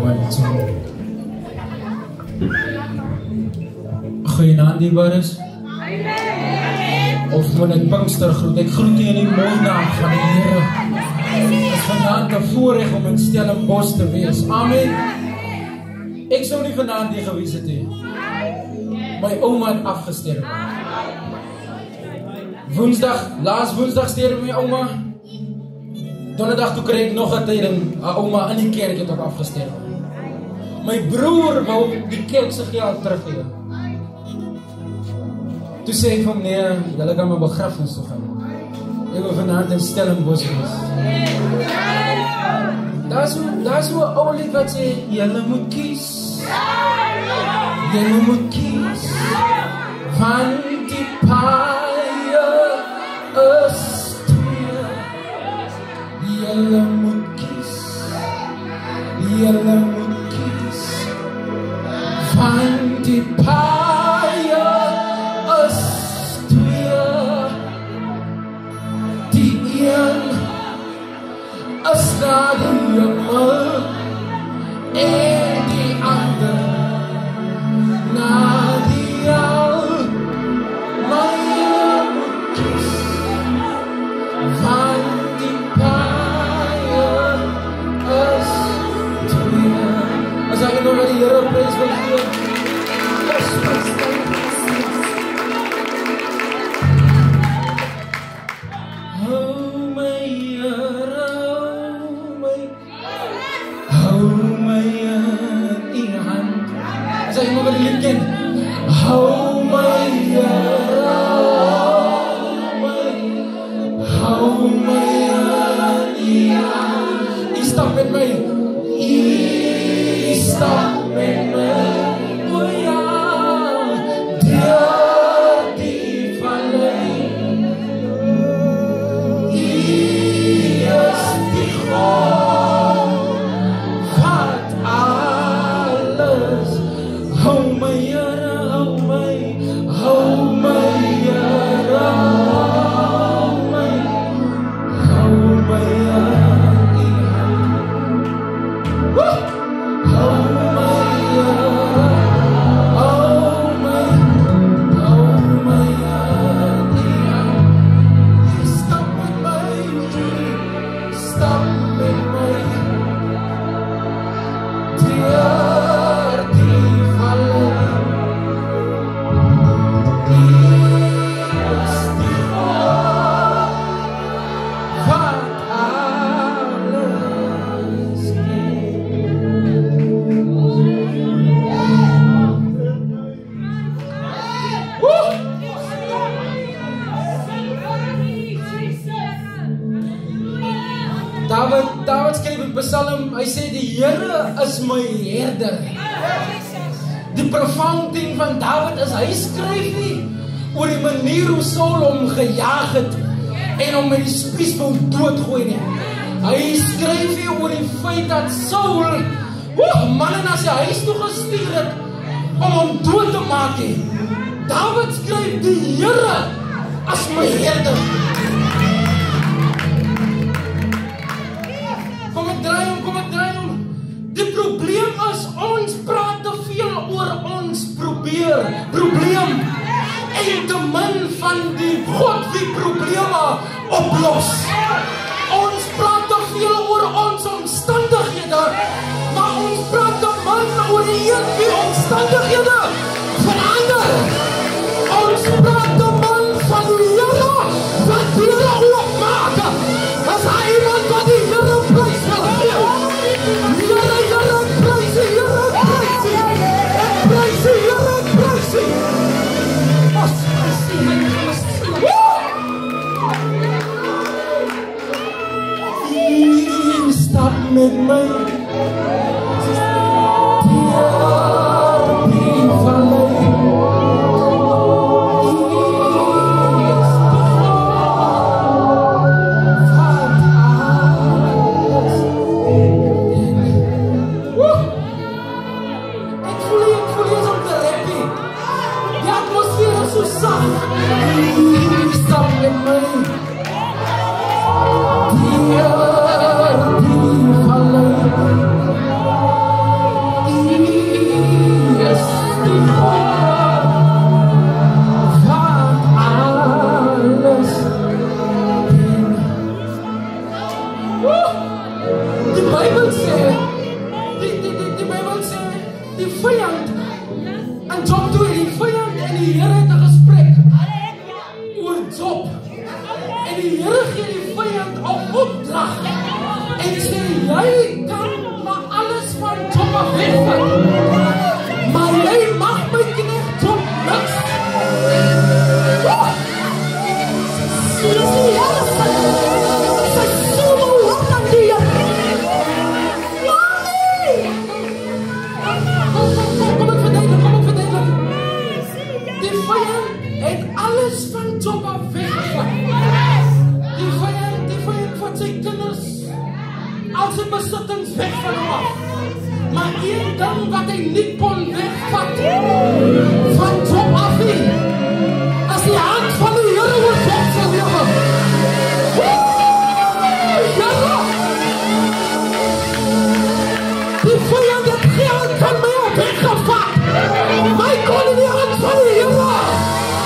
1, 2. Goeienaand, dierbares. Of moet ek Pinkster groet? Ek groet u in die mooie naam van die Here. Het is vanavond 'n voorreg om in Stellenbosch te wees. Amen. Ek sou nie vanavond hier gewees het nie. My ouma het afgesterf. Laas woensdag sterf my ouma. Donderdag toe kry ek nog 'n tyding, 'n ouma in die kerk het ook afgesterf. My broer wou die kerk se geld teruggee. Toe sê ek vir hom, nee, julle kan my begrafnis toe gaan. Ek wil vanavond in Stellenbosch wees. Daar is so 'n ou lied wat sê, julle moet kies. Julle moet kies. Van die paaie is twee. Julle moet kies. Julle moet kies. Van die paaie is twee. Die een is na die hemel en die ander na die hel. Maar jy moet kies van die paaie is twee. As ek nou vir die Here prys wil gee, hou my Here, hou my Here. U stap met my, u stap met my. O ja, deur die vallei. U is die God wat alles. Hou my Here, hou my Here, hou my, hou my Here. David skryf in Psalm, hy sê die Here is my herder. Die profounding van David is, hy skryf nie oor die manier hoe Saul hom gejaag het en hom met die spies wou doodgooi nie. Hy skryf nie oor die feit dat Saul manne na sy huis toe gestuur het om hom dood te maak nie. David skryf die Here as my herder. Kom ek draai om. Die probleem is, ons praat te veel oor ons probleem en te min van die God wie probleme oplos. Ons praat te veel oor ons omstandighede, maar ons praat te min oor die een wie omstandighede verander. Ons praat te min van die Here wat deur oopmaak. As hy iemand wat die Here prys wil gee. maar wegvat. Maar jy mag my knegt tot niks. Kom ek verduidelik. Die vyand het alles van Job af weggevat. Die vyand van sy kinders, al sy besittings weg van hom af. Maar een ding wat hy nie kon wegvat van Job af nie, as die hand van die Here oor Job se lewe. Die vyand het geen van my af weggevat. My kon nie die hand van die Here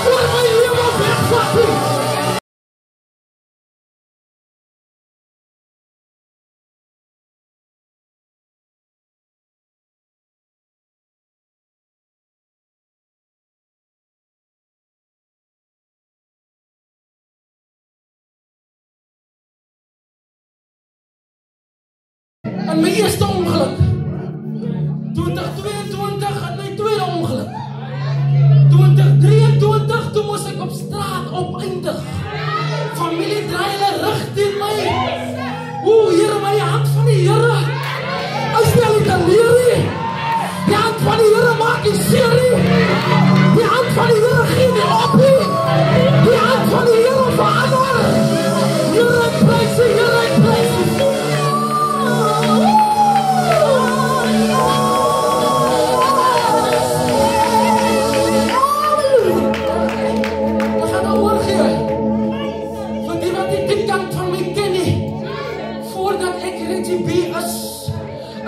oor my lewe wegvat nie. En my eerste ongeluk, 2022 en my tweede ongeluk, 2023, toe moes ek op straat opeindig. Familie draai hulle rug teen my. Here, my hand van die Here, hy stel nie te leer nie. Die hand van die Here maak nie seer nie. Die hand van die Here gee nie op nie. Die hand van die Here verander. Here, ek prys U, Here, ek prys U.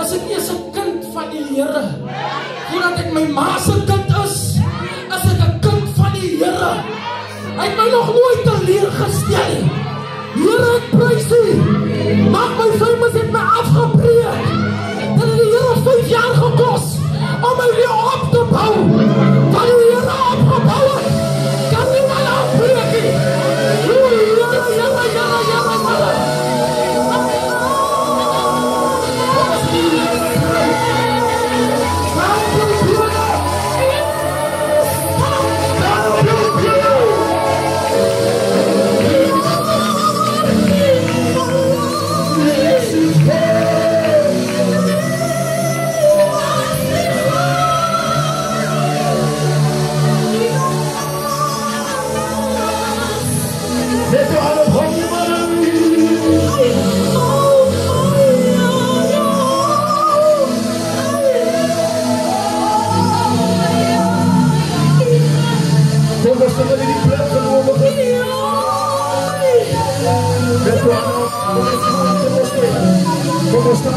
As ek eers 'n kind van die Here, voordat ek my ma se kind is ek 'n kind van die Here. Hy het my nog nooit teleurgestel nie. Here, ek prys U. Maak my vyand het my afgebreek. Dit het die Here 5 jaar gekos om my weer op te bou. Wat die Here opgebou het, kan nie my afbreek nie. ¿Cómo está?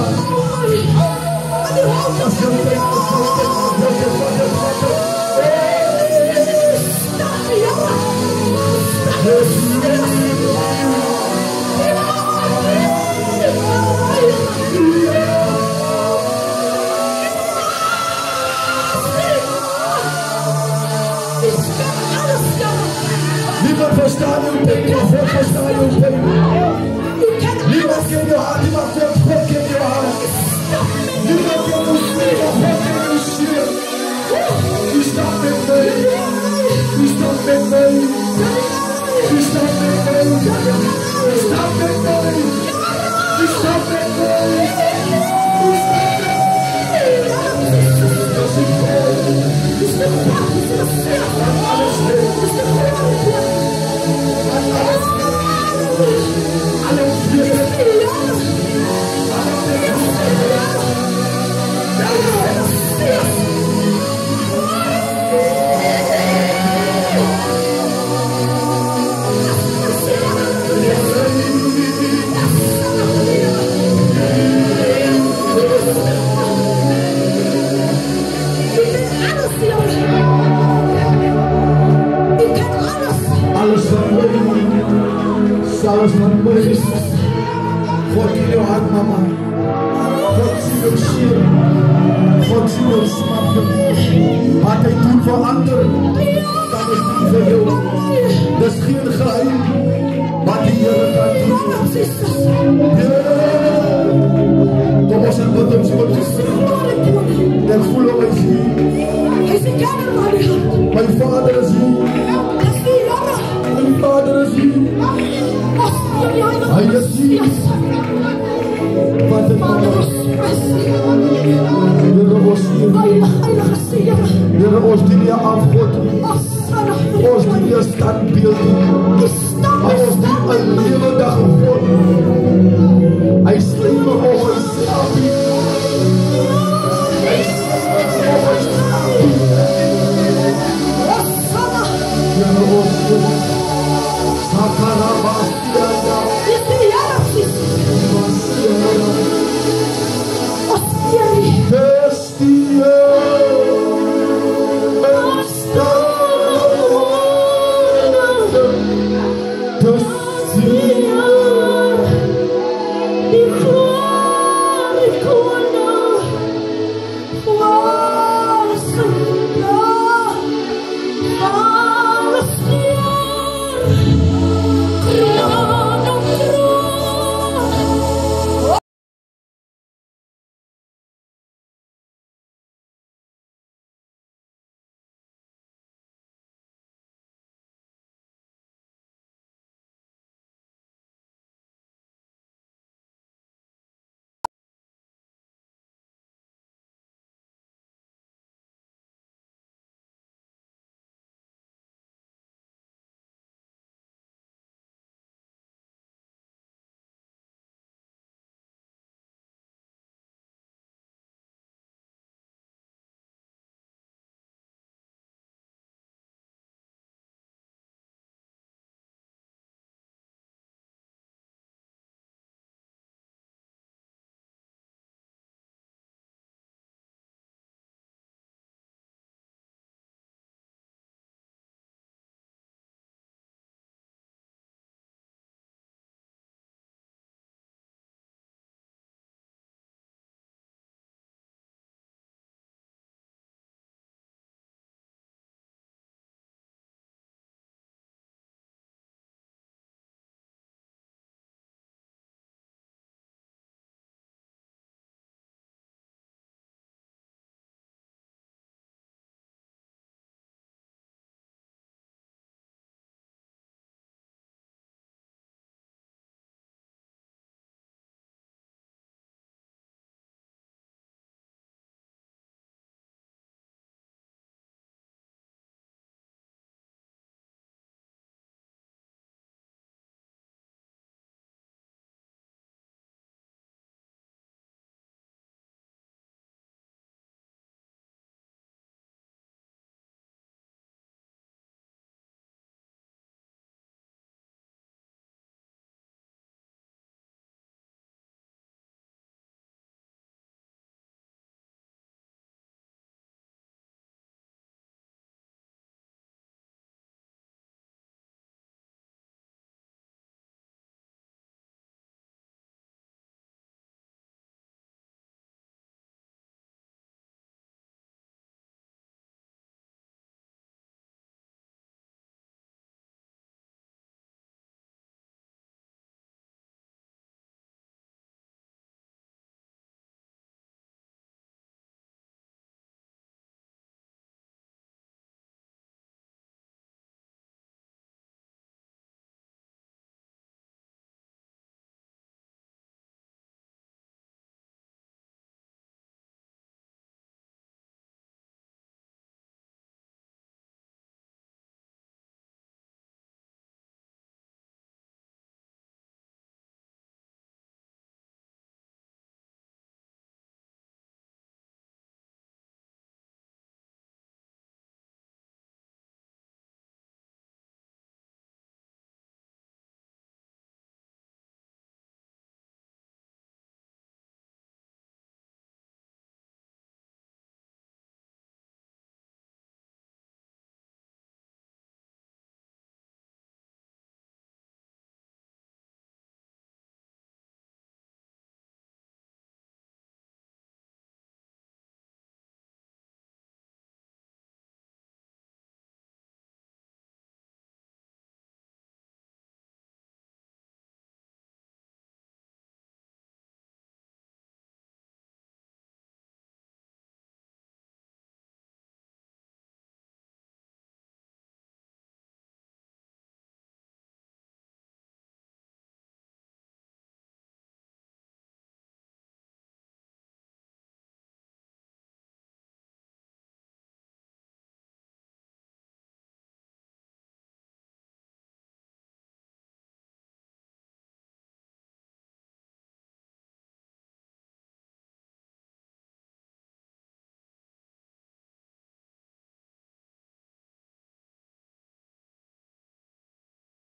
Niemand verstaat uw pijn, maar God verstaat uw pijn. Niemand kent je hart, niemand kent God kent je hart. Niemand kent uw steen, maar God kent uw ziel. U staat met mij, u staat met mij, u staat met mij, u staat met mij, u staat met mij, u staat met mij. Als ik val, alles alles van mij. God in jouw hart, mama. God ziet jouw ziel. God ziet jouw smaken. Wat hij doet voor anderen, kan ik doen voor jou. Dat is geen geheim. Wat die Heer kan doen. Kom ons en wat ons wordt